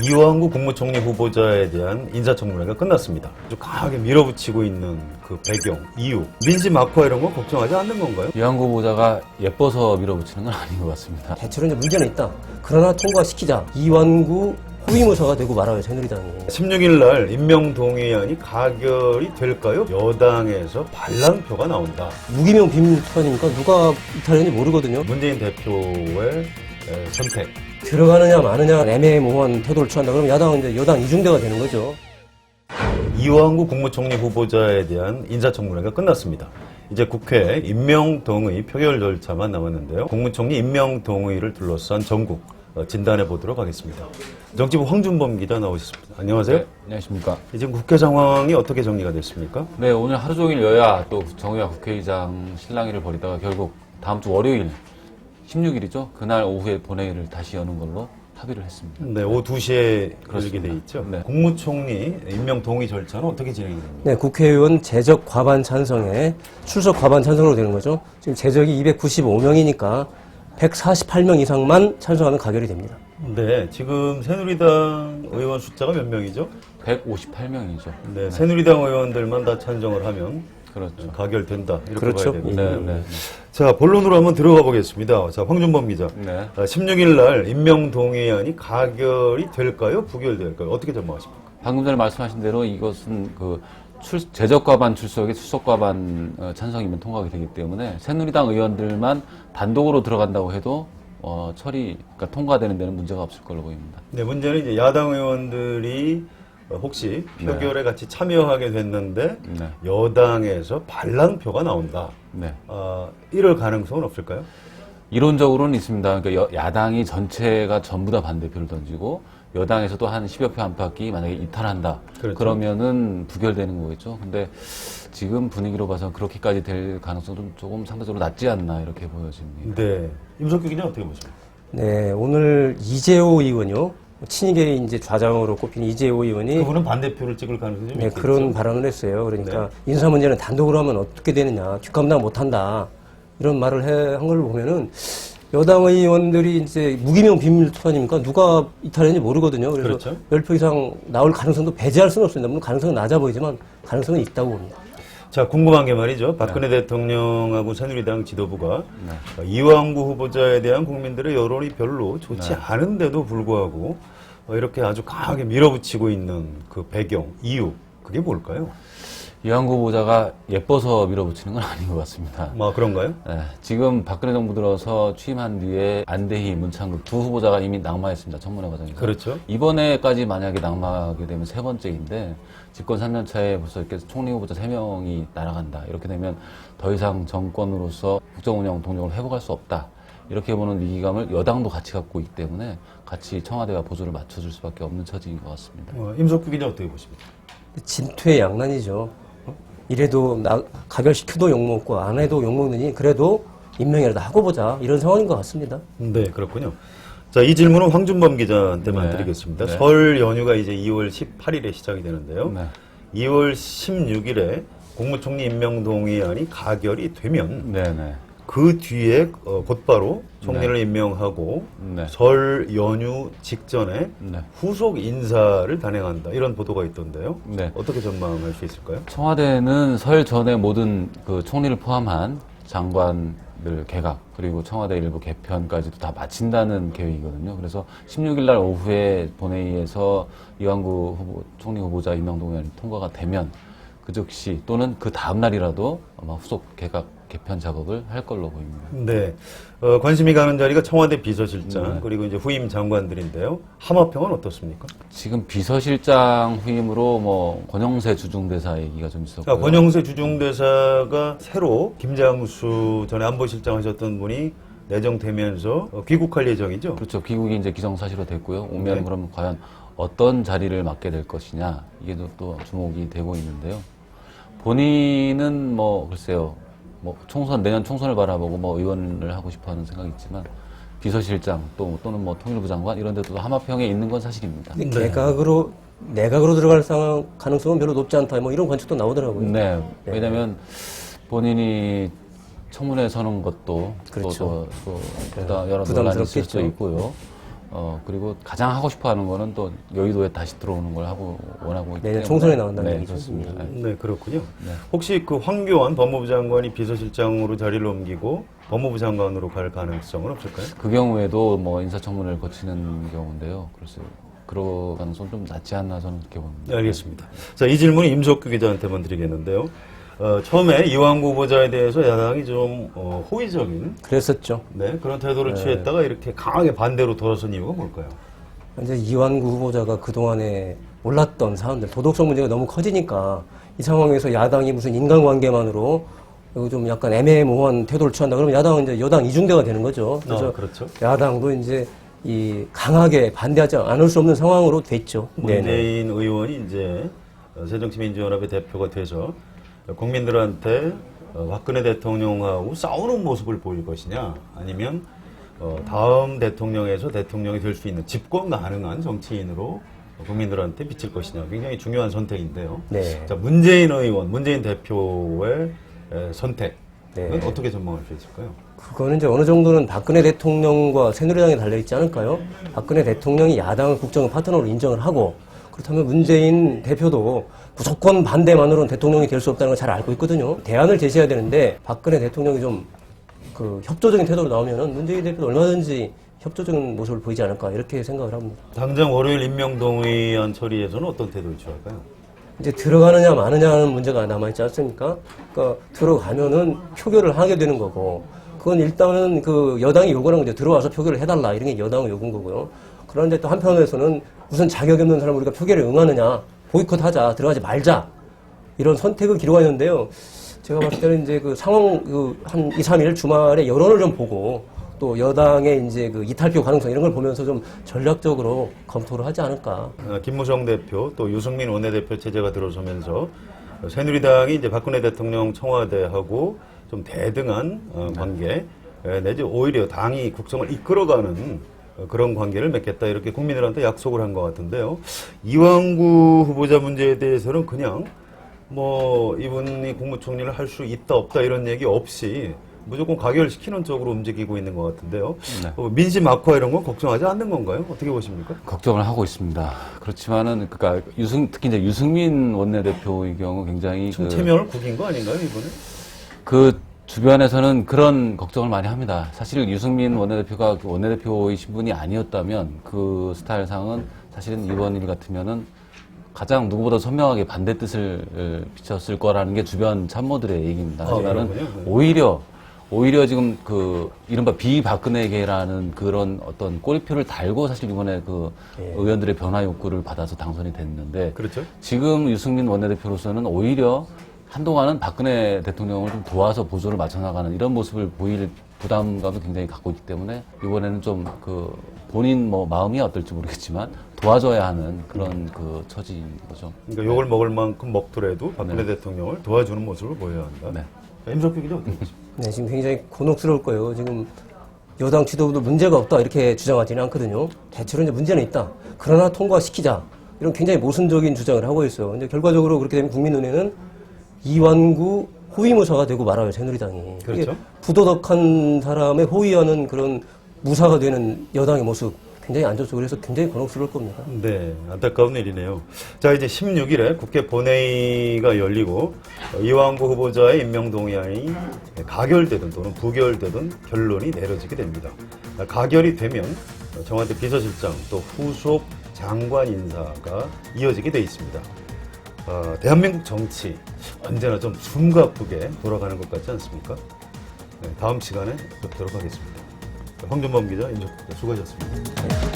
이완구 국무총리 후보자에 대한 인사청문회가 끝났습니다. 아주 강하게 밀어붙이고 있는 그 배경, 이유, 민심 악화 이런 거 걱정하지 않는 건가요? 이완구 후보자가 예뻐서 밀어붙이는 건 아닌 것 같습니다. 대체로 이제 문제는 있다. 그러나 통과시키자. 이완구 후임 의사가 되고 말아요, 새누리당이. 16일 날 임명동의안이 가결이 될까요? 여당에서 반란표가 나온다. 무기명 비밀 투판이니까 누가 이탈했는지 모르거든요. 문재인 대표의 선택. 들어가느냐 마느냐 애매모호한 태도를 취한다. 그러면 야당은 이제 여당 이중대가 되는 거죠. 이완구 국무총리 후보자에 대한 인사청문회가 끝났습니다. 이제 국회 임명동의 표결 절차만 남았는데요. 국무총리 임명동의를 둘러싼 전국 진단해 보도록 하겠습니다. 정치부 황준범 기자 나오셨습니다. 안녕하세요. 네, 안녕하십니까. 지금 국회 상황이 어떻게 정리가 됐습니까? 네, 오늘 하루 종일 여야 또 정의와 국회의장 실랑이를 벌이다가 결국 다음 주 월요일 16일이죠. 그날 오후에 본회의를 다시 여는 걸로 합의를 했습니다. 네, 오후 2시에 열리게 그렇습니다. 돼 있죠. 네. 국무총리 임명 동의 절차는 어떻게 진행이 됩니까? 네, 국회의원 재적 과반 찬성에 출석 과반 찬성으로 되는 거죠. 지금 재적이 295명이니까 148명 이상만 찬성하면 가결이 됩니다. 네, 지금 새누리당 의원 숫자가 몇 명이죠? 158명이죠. 네, 새누리당 의원들만 다 찬성을 하면 그렇죠. 가결된다. 이렇게 그렇죠. 봐야 되겠네요. 네, 네. 자, 본론으로 한번 들어가 보겠습니다. 자, 황준범 기자. 네. 16일 날 임명 동의안이 가결이 될까요? 부결될까요? 어떻게 전망하십니까? 방금 전에 말씀하신 대로 이것은 그 재적과반 출석에 출석과반 찬성이면 통과가 되기 때문에 새누리당 의원들만 단독으로 들어간다고 해도 그러니까 통과되는 데는 문제가 없을 걸로 보입니다. 네, 문제는 이제 야당 의원들이 혹시 표결에 같이 참여하게 됐는데 네. 여당에서 반란표가 나온다. 네. 이럴 가능성은 없을까요? 이론적으로는 있습니다. 그러니까 야당이 전체가 전부 다 반대표를 던지고 여당에서도 한 10여 표 안팎이 만약에 이탈한다. 그렇죠. 그러면은 부결되는 거겠죠. 근데 지금 분위기로 봐서 그렇게까지 될 가능성은 조금 상대적으로 낮지 않나 이렇게 보여집니다. 네. 임석규 기자 어떻게 보십니까? 네, 오늘 이재호 의원요. 친이계 이제 좌장으로 꼽힌 이재호 의원이 그분은 반대표를 찍을 가능성이 좀 네, 있겠죠? 그런 발언을 했어요. 그러니까 인사 문제는 단독으로 하면 어떻게 되느냐, 뒷감당 못한다 이런 말을 한 걸 보면은 여당 의원들이 이제 무기명 비밀 투판이니까 누가 이탈했는지 모르거든요. 그래서 그렇죠. 10표 이상 나올 가능성도 배제할 수는 없습니다. 물론 가능성은 낮아 보이지만 가능성은 있다고 봅니다. 자, 궁금한 게 말이죠. 박근혜 대통령하고 새누리당 지도부가 이완구 후보자에 대한 국민들의 여론이 별로 좋지 않은데도 불구하고 이렇게 아주 강하게 밀어붙이고 있는 그 배경, 이유, 그게 뭘까요? 이완구 후보자가 예뻐서 밀어붙이는 건 아닌 것 같습니다. 그런가요? 네, 지금 박근혜 정부 들어서 취임한 뒤에 안대희, 문창극 두 후보자가 이미 낙마했습니다. 청문회 과정에서. 그렇죠. 이번에까지 만약에 낙마하게 되면 세 번째인데 집권 3년 차에 벌써 이렇게 총리 후보자 3명이 날아간다. 이렇게 되면 더 이상 정권으로서 국정운영 동력을 회복할 수 없다. 이렇게 보는 위기감을 여당도 같이 갖고 있기 때문에 같이 청와대와 보조를 맞춰줄 수밖에 없는 처지인 것 같습니다. 임석규 기자 어떻게 보십니까? 진퇴 양난이죠. 이래도 가결시켜도 욕먹고 안 해도 욕먹느니 그래도 임명이라도 하고 보자 이런 상황인 것 같습니다. 네, 그렇군요. 자, 이 질문은 황준범 기자한테만 네. 드리겠습니다. 네. 설 연휴가 이제 2월 18일에 시작이 되는데요. 네. 2월 16일에 국무총리 임명동의안이 가결이 되면 네네. 그 뒤에 곧바로 총리를 임명하고 네. 설 연휴 직전에 네. 후속 인사를 단행한다. 이런 보도가 있던데요. 네. 어떻게 전망할 수 있을까요? 청와대는 설 전에 모든 그 총리를 포함한 장관들 개각 그리고 청와대 일부 개편까지도 다 마친다는 계획이거든요. 그래서 16일 날 오후에 본회의에서 이완구 총리 후보자 임명동의안이 통과가 되면 그 즉시 또는 그 다음 날이라도 아마 후속 개각 개편 작업을 할 걸로 보입니다. 네. 관심이 가는 자리가 청와대 비서실장 그리고 이제 후임 장관들인데요. 하마평은 어떻습니까? 지금 비서실장 후임으로 뭐 권영세 주중대사 얘기가 좀 있었고요. 권영세 주중대사가 새로 김장수 전에 안보실장 하셨던 분이 내정되면서 귀국할 예정이죠. 그렇죠. 귀국이 이제 기정사실화 됐고요. 오면 네. 그러면 과연 어떤 자리를 맡게 될 것이냐 이게 또 주목이 되고 있는데요. 본인은 뭐 글쎄요. 뭐 내년 총선을 바라보고 뭐 의원을 하고 싶어하는 생각이 있지만 비서실장 또는 뭐 통일부 장관 이런 데도 하마평에 있는 건 사실입니다. 근데 내각으로 들어갈 가능성은 별로 높지 않다. 뭐 이런 관측도 나오더라고요. 네. 왜냐하면 본인이 청문회 서는 것도 그렇죠. 또 여러 논란이 있을 수 있고요. 그리고 가장 하고 싶어 하는 거는 또 여의도에 다시 들어오는 걸 원하고 있기 때문에. 총선에 나온다는 네, 얘기죠. 그렇습니다. 네. 네, 그렇군요. 네. 혹시 그 황교안 법무부 장관이 비서실장으로 자리를 옮기고 법무부 장관으로 갈 가능성은 없을까요? 그 경우에도 뭐 인사청문회를 거치는 경우인데요. 그래서 그럴 가능성은 좀 낮지 않나 저는 그렇게 봅니다. 네, 알겠습니다. 자, 이 질문은 임석규 기자한테만 드리겠는데요. 처음에 이완구 후보자에 대해서 야당이 좀 호의적인 그랬었죠. 네, 그런 태도를 취했다가 이렇게 강하게 반대로 돌아선 이유가 뭘까요? 이제 이완구 후보자가 그동안에 몰랐던 사안들, 도덕성 문제가 너무 커지니까 이 상황에서 야당이 무슨 인간관계만으로 좀 약간 애매모호한 태도를 취한다. 그러면 야당은 이제 여당 이중대가 되는 거죠. 그래서 그렇죠. 야당도 이제 이 강하게 반대하지 않을 수 없는 상황으로 됐죠. 문재인 의원이 이제 새정치민주연합의 대표가 돼서 국민들한테 박근혜 대통령하고 싸우는 모습을 보일 것이냐, 아니면 다음 대통령에서 대통령이 될 수 있는 집권 가능한 정치인으로 국민들한테 비칠 것이냐, 굉장히 중요한 선택인데요. 네. 자, 문재인 의원, 문재인 대표의 선택은 네. 어떻게 전망할 수 있을까요? 그거는 이제 어느 정도는 박근혜 대통령과 새누리당에 달려있지 않을까요? 박근혜 대통령이 야당을 국정 파트너로 인정을 하고, 그렇다면 문재인 대표도 무조건 반대만으로는 대통령이 될 수 없다는 걸 잘 알고 있거든요. 대안을 제시해야 되는데 박근혜 대통령이 좀 그 협조적인 태도로 나오면은 문재인 대표도 얼마든지 협조적인 모습을 보이지 않을까 이렇게 생각을 합니다. 당장 월요일 임명동의안 처리에서는 어떤 태도를 취할까요? 이제 들어가느냐 마느냐는 문제가 남아있지 않습니까? 그러니까 들어가면은 표결을 하게 되는 거고, 그건 일단은 그 여당이 요구하는 거죠. 들어와서 표결을 해달라 이런 게 여당의 요구인 거고요. 그런데 또 한편에서는 무슨 자격이 없는 사람을 우리가 표결에 응하느냐, 보이콧하자, 들어가지 말자 이런 선택을 기록하였는데요. 제가 봤을 때는 이제 그 상황 한 2, 3일 주말에 여론을 좀 보고 또 여당의 이제 그 이탈표 가능성 이런 걸 보면서 좀 전략적으로 검토를 하지 않을까. 김무성 대표 또 유승민 원내대표 체제가 들어서면서 새누리당이 이제 박근혜 대통령 청와대하고 좀 대등한 관계 내지 오히려 당이 국정을 이끌어가는 그런 관계를 맺겠다 이렇게 국민들한테 약속을 한 것 같은데요. 이완구 후보자 문제에 대해서는 그냥 뭐 이분이 국무총리를 할 수 있다 없다 이런 얘기 없이 무조건 가결시키는 쪽으로 움직이고 있는 것 같은데요. 네. 민심 악화 이런 건 걱정하지 않는 건가요? 어떻게 보십니까? 걱정을 하고 있습니다. 그렇지만은 그러니까 특히 이제 유승민 원내대표의 경우 굉장히 체면을 구긴 거 아닌가요, 이번에? 그 주변에서는 그런 걱정을 많이 합니다. 사실 유승민 원내대표가 그 원내대표의 신분이 아니었다면 그 스타일상은 사실은 이번 일 같으면은 가장 누구보다 선명하게 반대 뜻을 비쳤을 거라는 게 주변 참모들의 얘기입니다. 하지만은 오히려 지금 그 이른바 비박근혜계라는 그런 어떤 꼬리표를 달고 사실 이번에 그 의원들의 변화 욕구를 받아서 당선이 됐는데, 그렇죠. 지금 유승민 원내대표로서는 오히려 한동안은 박근혜 대통령을 좀 도와서 보조를 맞춰나가는 이런 모습을 보일 부담감도 굉장히 갖고 있기 때문에 이번에는 좀 그 본인 뭐 마음이 어떨지 모르겠지만 도와줘야 하는 그런 그 처지인 거죠. 그러니까 욕을 먹을 만큼 먹더라도 박근혜 대통령을 도와주는 모습을 보여야 한다. 네. 자, 임석규 기자 어떻게 보십니까? 네, 지금 굉장히 곤혹스러울 거예요. 지금 여당 지도부도 문제가 없다 이렇게 주장하지는 않거든요. 대체로 이제 문제는 있다. 그러나 통과시키자. 이런 굉장히 모순적인 주장을 하고 있어요. 근데 결과적으로 그렇게 되면 국민 눈에는 이완구 호위무사가 되고 말아요, 새누리당이. 그렇죠. 부도덕한 사람의 호위하는 그런 무사가 되는 여당의 모습 굉장히 안 좋죠. 그래서 굉장히 곤혹스러울 겁니다. 네, 안타까운 일이네요. 자, 이제 16일에 국회 본회의가 열리고 이완구 후보자의 임명동의안이 가결되든 또는 부결되든 결론이 내려지게 됩니다. 가결이 되면 청와대 비서실장 또 후속 장관 인사가 이어지게 돼 있습니다. 대한민국 정치 언제나 좀 숨가쁘게 돌아가는 것 같지 않습니까? 네, 다음 시간에 뵙도록 하겠습니다. 황준범 기자, 임석규 기자 수고하셨습니다.